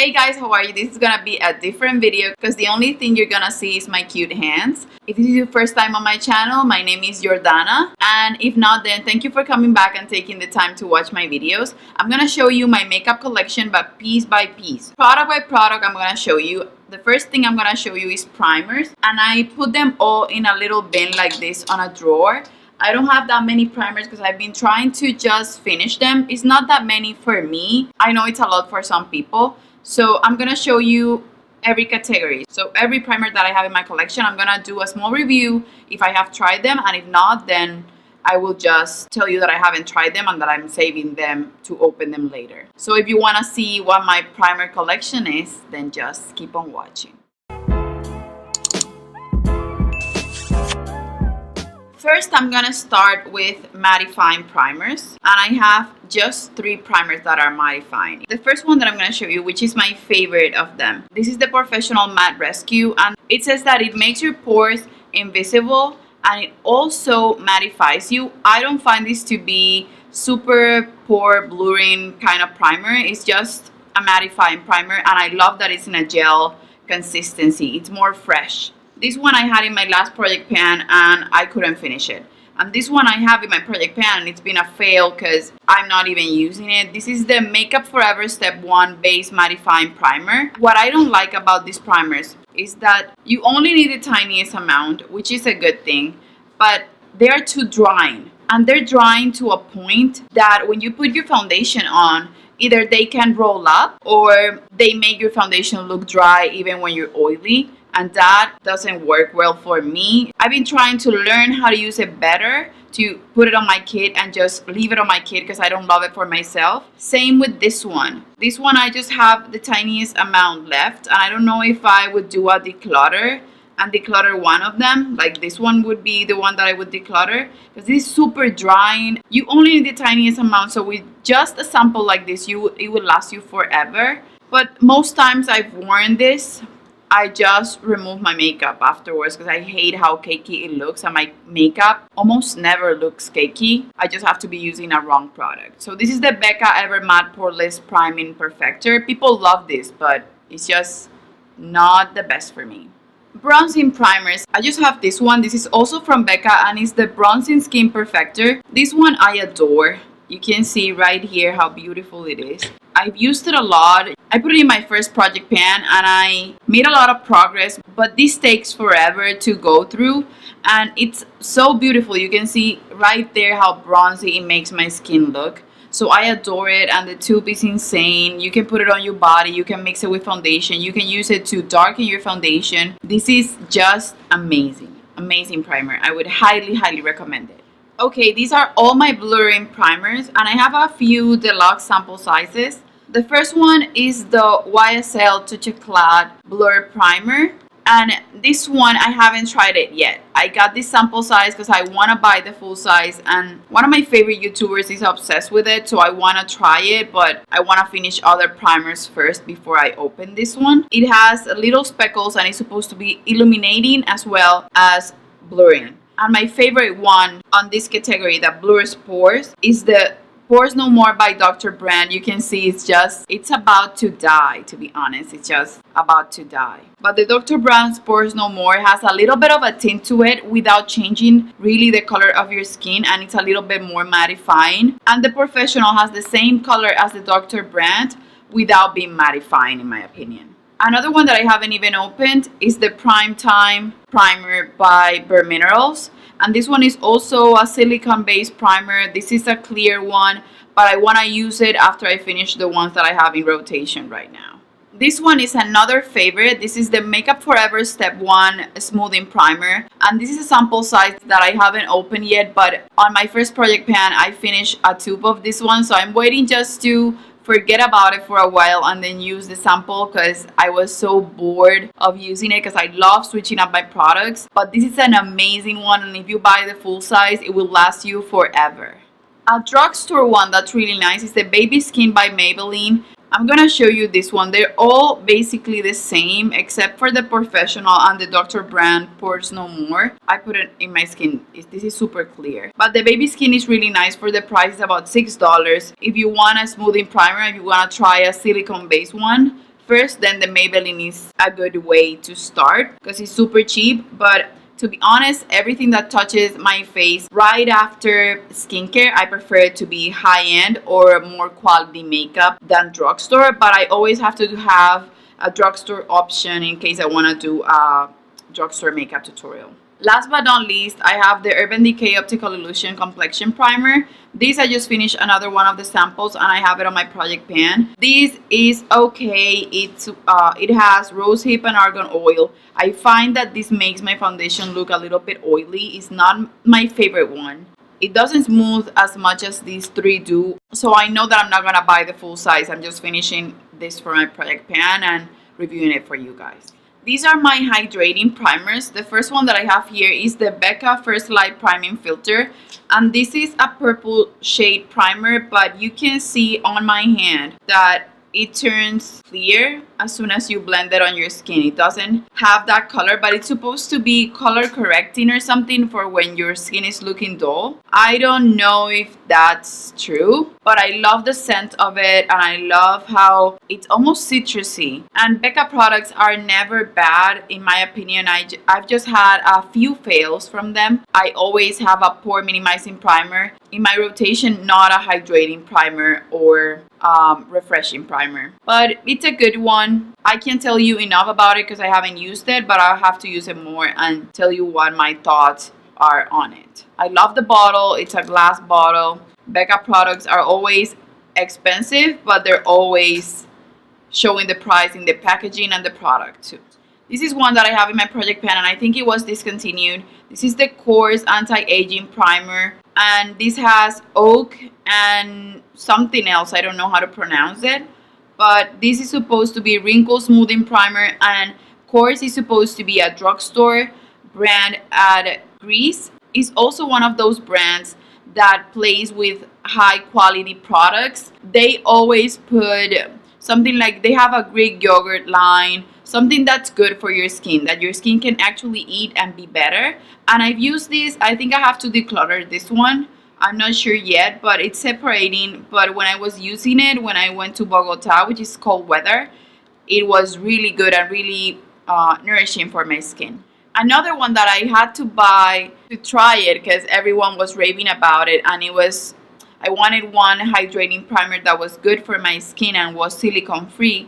Hey guys, how are you? This is gonna be a different video because the only thing you're gonna see is my cute hands. If this is your first time on my channel, my name is Jordana, and if not, then thank you for coming back and taking the time to watch my videos. I'm gonna show you my makeup collection, but piece by piece, product by product. I'm gonna show you. The first thing I'm gonna show you is primers, and I put them all in a little bin like this on a drawer. I don't have that many primers because I've been trying to just finish them. It's not that many for me. I know it's a lot for some people. So I'm gonna show you every category. So every primer that I have in my collection, I'm gonna do a small review if I have tried them, and if not, then I will just tell you that I haven't tried them and that I'm saving them to open them later. So if you wanna see what my primer collection is, then just keep on watching. First, I'm gonna start with mattifying primers, and I have just 3 primers that are mattifying. The first one that I'm gonna show you, which is my favorite of them, this is the Professional Matte Rescue, and it says that it makes your pores invisible and it also mattifies you. I don't find this to be super pore blurring kind of primer. It's just a mattifying primer, and I love that it's in a gel consistency. It's more fresh. This one I had in my last project pan and I couldn't finish it. And this one I have in my project pan and it's been a fail because I'm not even using it. This is the Makeup Forever Step 1 Base Mattifying Primer. What I don't like about these primers is that you only need the tiniest amount, which is a good thing, but they are too drying. And they're drying to a point that when you put your foundation on, either they can roll up or they make your foundation look dry even when you're oily. And that doesn't work well for me. I've been trying to learn how to use it better, to put it on my kit and just leave it on my kit because I don't love it for myself. Same with this one. This one I just have the tiniest amount left, and I don't know if I would do a declutter and declutter one of them. Like this one would be the one that I would declutter because this is super drying. You only need the tiniest amount, so with just a sample like this, it would last you forever. But most times I've worn this, I just remove my makeup afterwards because I hate how cakey it looks, and my makeup almost never looks cakey. I just have to be using a wrong product. So this is the Becca Ever Matte Poreless Priming Perfector. People love this, but it's just not the best for me. Bronzing primers. I just have this one. This is also from Becca and it's the Bronzing Skin Perfector. This one I adore. You can see right here how beautiful it is. I've used it a lot. I put it in my first project pan and I made a lot of progress, but this takes forever to go through and it's so beautiful. You can see right there how bronzy it makes my skin look. So I adore it, and the tube is insane. You can put it on your body, you can mix it with foundation, you can use it to darken your foundation. This is just amazing. Amazing primer. I would highly recommend it. Okay, these are all my blurring primers, and I have a few deluxe sample sizes. The first one is the YSL Touch Eclat Blur Primer, and this one I haven't tried it yet. I got this sample size because I want to buy the full size, and one of my favorite YouTubers is obsessed with it, so I want to try it, but I want to finish other primers first before I open this one. It has little speckles and it's supposed to be illuminating as well as blurring. And my favorite one on this category that blurs pores is the Pores No More by Dr. Brand. You can see it's about to die, to be honest. It's just about to die. But the Dr. Brand's Pores No More has a little bit of a tint to it without changing really the color of your skin, and it's a little bit more mattifying. And the Professional has the same color as the Dr. Brand without being mattifying, in my opinion. Another one that I haven't even opened is the Prime Time Primer by Bare Minerals. And this one is also a silicone-based primer. This is a clear one, but I want to use it after I finish the ones that I have in rotation right now. This one is another favorite. This is the Makeup Forever Step 1 Smoothing Primer. And this is a sample size that I haven't opened yet, but on my first project pan, I finished a tube of this one. So I'm waiting just to forget about it for a while and then use the sample because I was so bored of using it because I love switching up my products. But this is an amazing one, and if you buy the full size, it will last you forever. A drugstore one that's really nice is the Baby Skin by Maybelline. I'm gonna show you this one. They're all basically the same except for the Professional and the Dr. Brand Pores No More. I put it in my skin. This is super clear. But the Baby Skin is really nice for the price. It's about $6. If you want a smoothing primer, if you wanna try a silicone based one, first, then the Maybelline is a good way to start because it's super cheap. But to be honest, everything that touches my face right after skincare, I prefer it to be high-end or more quality makeup than drugstore. But I always have to have a drugstore option in case I want to do a drugstore makeup tutorial. Last but not least, I have the Urban Decay Optical Illusion Complexion Primer. This I just finished another one of the samples and I have it on my project pan. This is okay. It has rosehip and argan oil. I find that this makes my foundation look a little bit oily. It's not my favorite one. It doesn't smooth as much as these three do. So I know that I'm not gonna buy the full size. I'm just finishing this for my project pan and reviewing it for you guys. These are my hydrating primers. The first one that I have here is the Becca First Light Priming Filter. And this is a purple shade primer, but you can see on my hand that it turns clear as soon as you blend it on your skin. It doesn't have that color, but it's supposed to be color correcting or something for when your skin is looking dull. I don't know if that's true, but I love the scent of it and I love how it's almost citrusy. And Becca products are never bad in my opinion. I've just had a few fails from them. I always have a pore minimizing primer in my rotation, not a hydrating primer or refreshing primer, but it's a good one. I can't tell you enough about it because I haven't used it, but I'll have to use it more and tell you what my thoughts are on it. I love the bottle. It's a glass bottle. Becca products are always expensive, but they're always showing the price in the packaging and the product too. This is one that I have in my project pan and I think it was discontinued. This is the Course Anti-Aging Primer and this has oak and something else. I don't know how to pronounce it, but this is supposed to be wrinkle smoothing primer and Course is supposed to be a drugstore brand at Greece. It's also one of those brands that plays with high quality products. They always put something like they have a Greek yogurt line, something that's good for your skin, that your skin can actually eat and be better. And I've used this. I think I have to declutter this one. I'm not sure yet, but it's separating. But when I was using it, when I went to Bogota, which is cold weather, it was really good and really nourishing for my skin. Another one that I had to buy to try it because everyone was raving about it, and I wanted one hydrating primer that was good for my skin and was silicone free.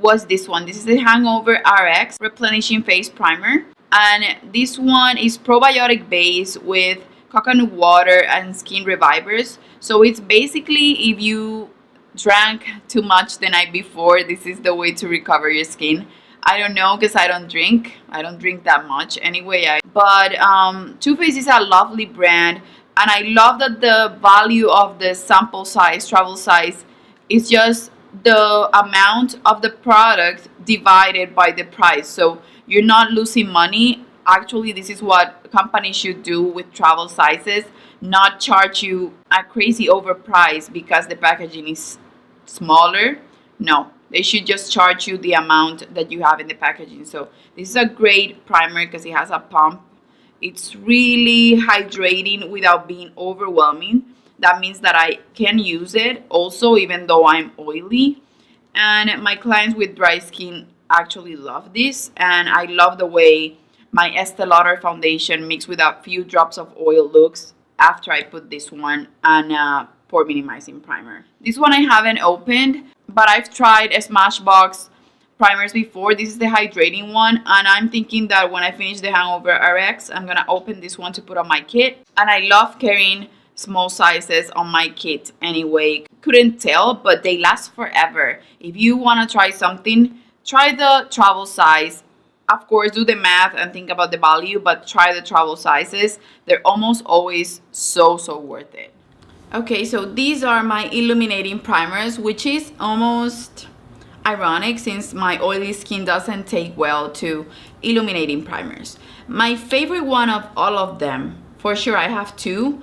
Was this one. This is the Hangover RX Replenishing Face Primer, and this one is probiotic based with coconut water and skin revivers. So it's basically if you drank too much the night before, this is the way to recover your skin. I don't know because I don't drink that much anyway. But Too Faced is a lovely brand, and I love that the value of the sample size, travel size, is just the amount of the product divided by the price. So you're not losing money. Actually, this is what companies should do with travel sizes, not charge you a crazy overprice because the packaging is smaller. No, they should just charge you the amount that you have in the packaging. So this is a great primer because it has a pump. It's really hydrating without being overwhelming. That means that I can use it also even though I'm oily. And my clients with dry skin actually love this. And I love the way my Estee Lauder foundation mixed with a few drops of oil looks after I put this one and pore minimizing primer. This one I haven't opened, but I've tried a Smashbox primers before. This is the hydrating one, and I'm thinking that when I finish the Hangover RX, I'm gonna open this one to put on my kit. And I love carrying small sizes on my kit anyway. Couldn't tell, but they last forever. If you want to try something, try the travel size. Of course, do the math and think about the value, but try the travel sizes. They're almost always so worth it. Okay, so these are my illuminating primers, which is almost ironic since my oily skin doesn't take well to illuminating primers. My favorite one of all of them, for sure I have two,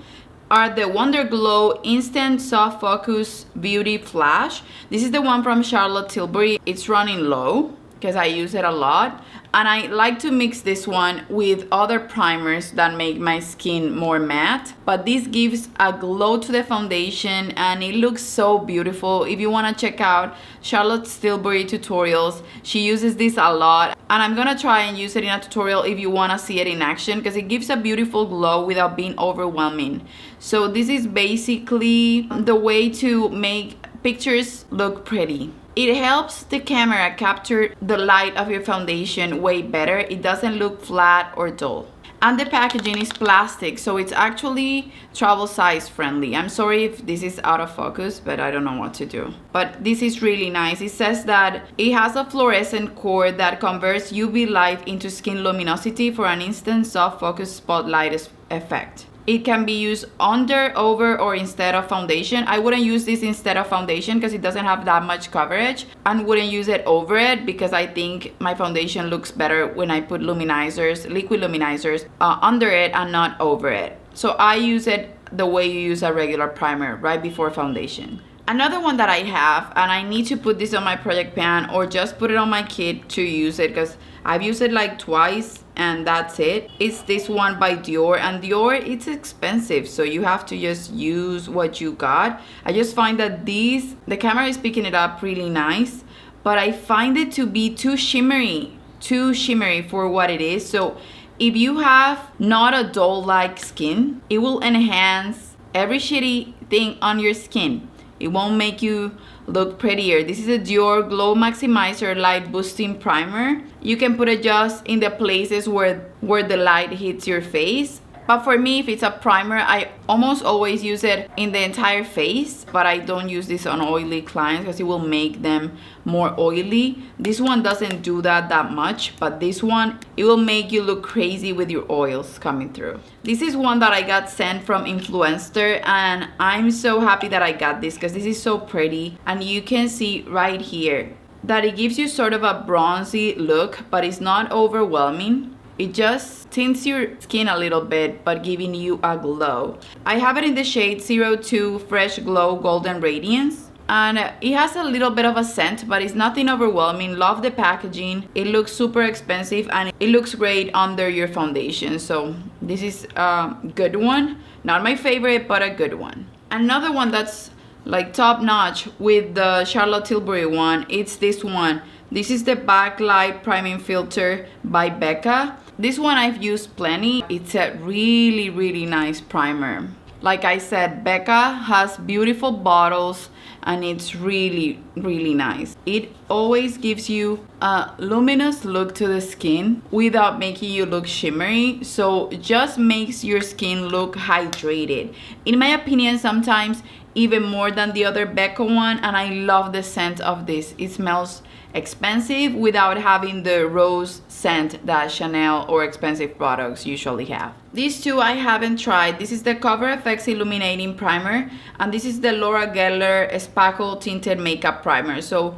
are the Wonder Glow Instant Soft Focus Beauty Flash. This is the one from Charlotte Tilbury. It's running low. because I use it a lot. And I like to mix this one with other primers that make my skin more matte. But this gives a glow to the foundation and it looks so beautiful. If you want to check out Charlotte Tilbury tutorials, she uses this a lot. And I'm gonna try and use it in a tutorial if you want to see it in action, because it gives a beautiful glow without being overwhelming. So this is basically the way to make pictures look pretty. It helps the camera capture the light of your foundation way better. It doesn't look flat or dull. And the packaging is plastic, so it's actually travel size friendly. I'm sorry if this is out of focus, but I don't know what to do. But this is really nice. It says that it has a fluorescent core that converts UV light into skin luminosity for an instant soft focus spotlight effect. It can be used under, over, or instead of foundation. I wouldn't use this instead of foundation because it doesn't have that much coverage, and wouldn't use it over it because I think my foundation looks better when I put luminizers, liquid luminizers, under it and not over it. So I use it the way you use a regular primer, right before foundation. Another one that I have, and I need to put this on my project pan or just put it on my kit to use it because I've used it like twice and that's it. It's this one by Dior, and Dior, it's expensive, so you have to just use what you got. I just find that the camera is picking it up really nice, but I find it to be too shimmery for what it is. So if you have not a doll-like skin, it will enhance every shitty thing on your skin. It won't make you look prettier. This is a Dior Glow Maximizer Light Boosting Primer. You can put it just in the places where the light hits your face. But for me, if it's a primer, I almost always use it in the entire face, but I don't use this on oily clients because it will make them more oily. This one doesn't do that much, but this one, it will make you look crazy with your oils coming through. This is one that I got sent from Influencer, and I'm so happy that I got this because this is so pretty. And you can see right here that it gives you sort of a bronzy look, but it's not overwhelming. It just tints your skin a little bit, but giving you a glow. I have it in the shade 02 Fresh Glow Golden Radiance. And it has a little bit of a scent, but it's nothing overwhelming. Love the packaging. It looks super expensive and it looks great under your foundation. So this is a good one. Not my favorite, but a good one. Another one that's like top notch with the Charlotte Tilbury one, it's this one. This is the Backlight Priming Filter by Becca. This one I've used plenty. It's a really nice primer. Like I said, Becca has beautiful bottles and it's really nice. It always gives you a luminous look to the skin without making you look shimmery. So it just makes your skin look hydrated. In my opinion, sometimes even more than the other Becca one, and I love the scent of this. It smells expensive without having the rose scent that Chanel or expensive products usually have. These two I haven't tried. This is the Cover FX Illuminating Primer, and this is the Laura Geller Sparkle Tinted Makeup Primer. So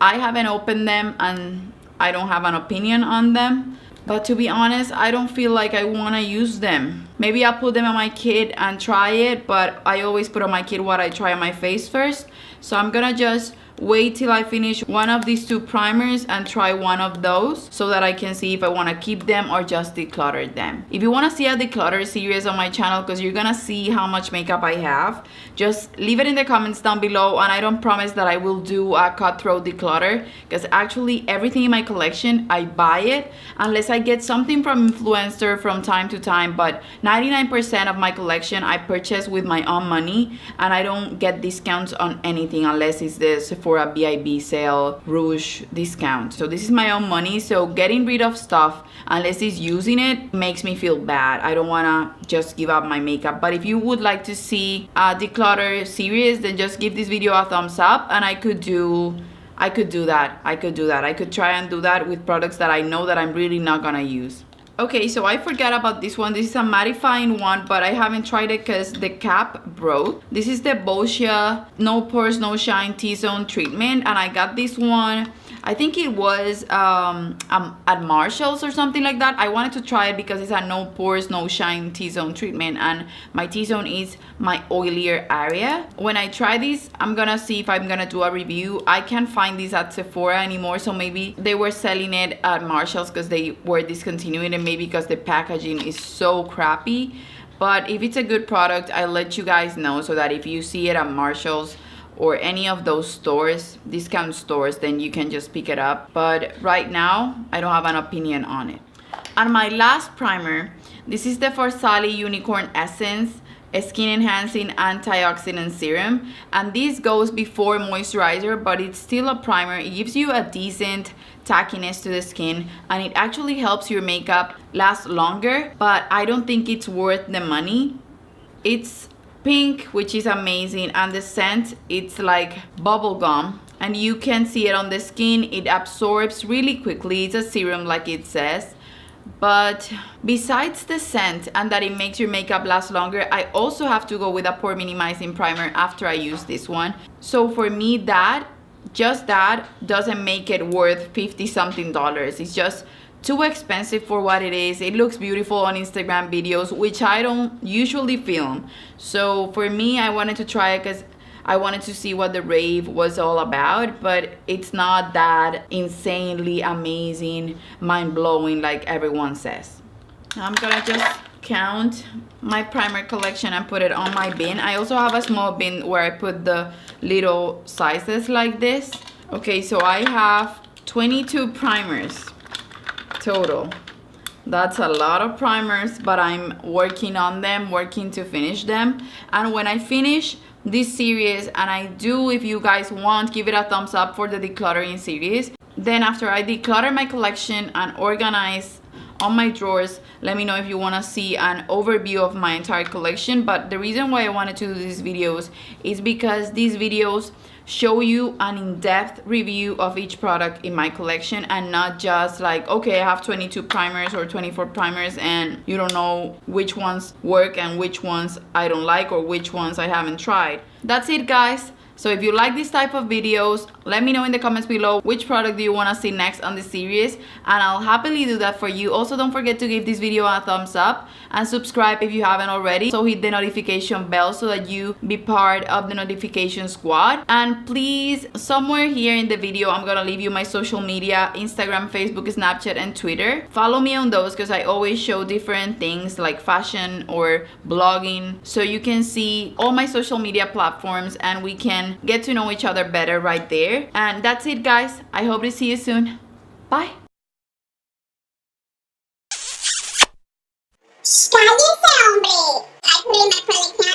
I haven't opened them and I don't have an opinion on them, but to be honest, I don't feel like I want to use them. Maybe I'll put them on my kit and try it, but I always put on my kit what I try on my face first. So I'm gonna just wait till I finish one of these two primers and try one of those so that I can see if I want to keep them or just declutter them. If you want to see a declutter series on my channel, because you're gonna see how much makeup I have, just leave it in the comments down below, and I don't promise that I will do a cutthroat declutter because actually everything in my collection I buy it unless I get something from Influencer from time to time, but 99% of my collection I purchase with my own money, and I don't get discounts on anything unless it's this for a BIB sale, Rouge discount. So this is my own money, so getting rid of stuff unless it's using it makes me feel bad. I don't want to just give up my makeup. But if you would like to see a declutter series, then just give this video a thumbs up and I could do that. I could try and do that with products that I know that I'm really not gonna use. Okay, so I forgot about this one. This is a mattifying one, but I haven't tried it because the cap broke. This is the Boscia No Pores No Shine T-Zone treatment, and I got this one I think it was at Marshall's or something like that. I wanted to try it because it's a no pores, no shine T-zone treatment, and my T-zone is my oilier area. When I try this, I'm gonna see if I'm gonna do a review. I can't find this at Sephora anymore, so maybe they were selling it at Marshall's because they were discontinued, and maybe because the packaging is so crappy. But if it's a good product, I'll let you guys know, so that if you see it at Marshall's or any of those stores, discount stores, then you can just pick it up. But right now, I don't have an opinion on it. And my last primer, this is the Forsali Unicorn Essence Skin Enhancing Antioxidant Serum, and this goes before moisturizer, but it's still a primer. It gives you a decent tackiness to the skin, and it actually helps your makeup last longer, but I don't think it's worth the money. It's pink, which is amazing, and the scent, it's like bubble gum, and you can see it on the skin. It absorbs really quickly. It's a serum like it says. But besides the scent and that it makes your makeup last longer, I also have to go with a pore minimizing primer after I use this one. So for me, just that doesn't make it worth 50 something dollars. It's just too expensive for what it is. It looks beautiful on Instagram videos, which I don't usually film. So for me, I wanted to try it because I wanted to see what the rave was all about, but it's not that insanely amazing, mind-blowing like everyone says. I'm gonna just count my primer collection and put it on my bin. I also have a small bin where I put the little sizes like this. Okay, so I have 22 primers total. That's a lot of primers, but I'm working on them, working to finish them. And when I finish this series, and I do, if you guys want, give it a thumbs up for the decluttering series. Then after I declutter my collection and organize on my drawers, let me know if you want to see an overview of my entire collection. But the reason why I wanted to do these videos is because these videos show you an in-depth review of each product in my collection, and not just like, okay, I have 22 primers or 24 primers and you don't know which ones work and which ones I don't like or which ones I haven't tried. That's it, guys. So if you like this type of videos, let me know in the comments below which product do you want to see next on the series, and I'll happily do that for you. Also, don't forget to give this video a thumbs up and subscribe if you haven't already. So hit the notification bell so that you be part of the notification squad. And please, somewhere here in the video, I'm gonna leave you my social media: Instagram, Facebook, Snapchat, and Twitter. Follow me on those because I always show different things like fashion or blogging, so you can see all my social media platforms and we can get to know each other better right there. And that's it, guys. I hope to see you soon. Bye. Hombre. I put in my credit card.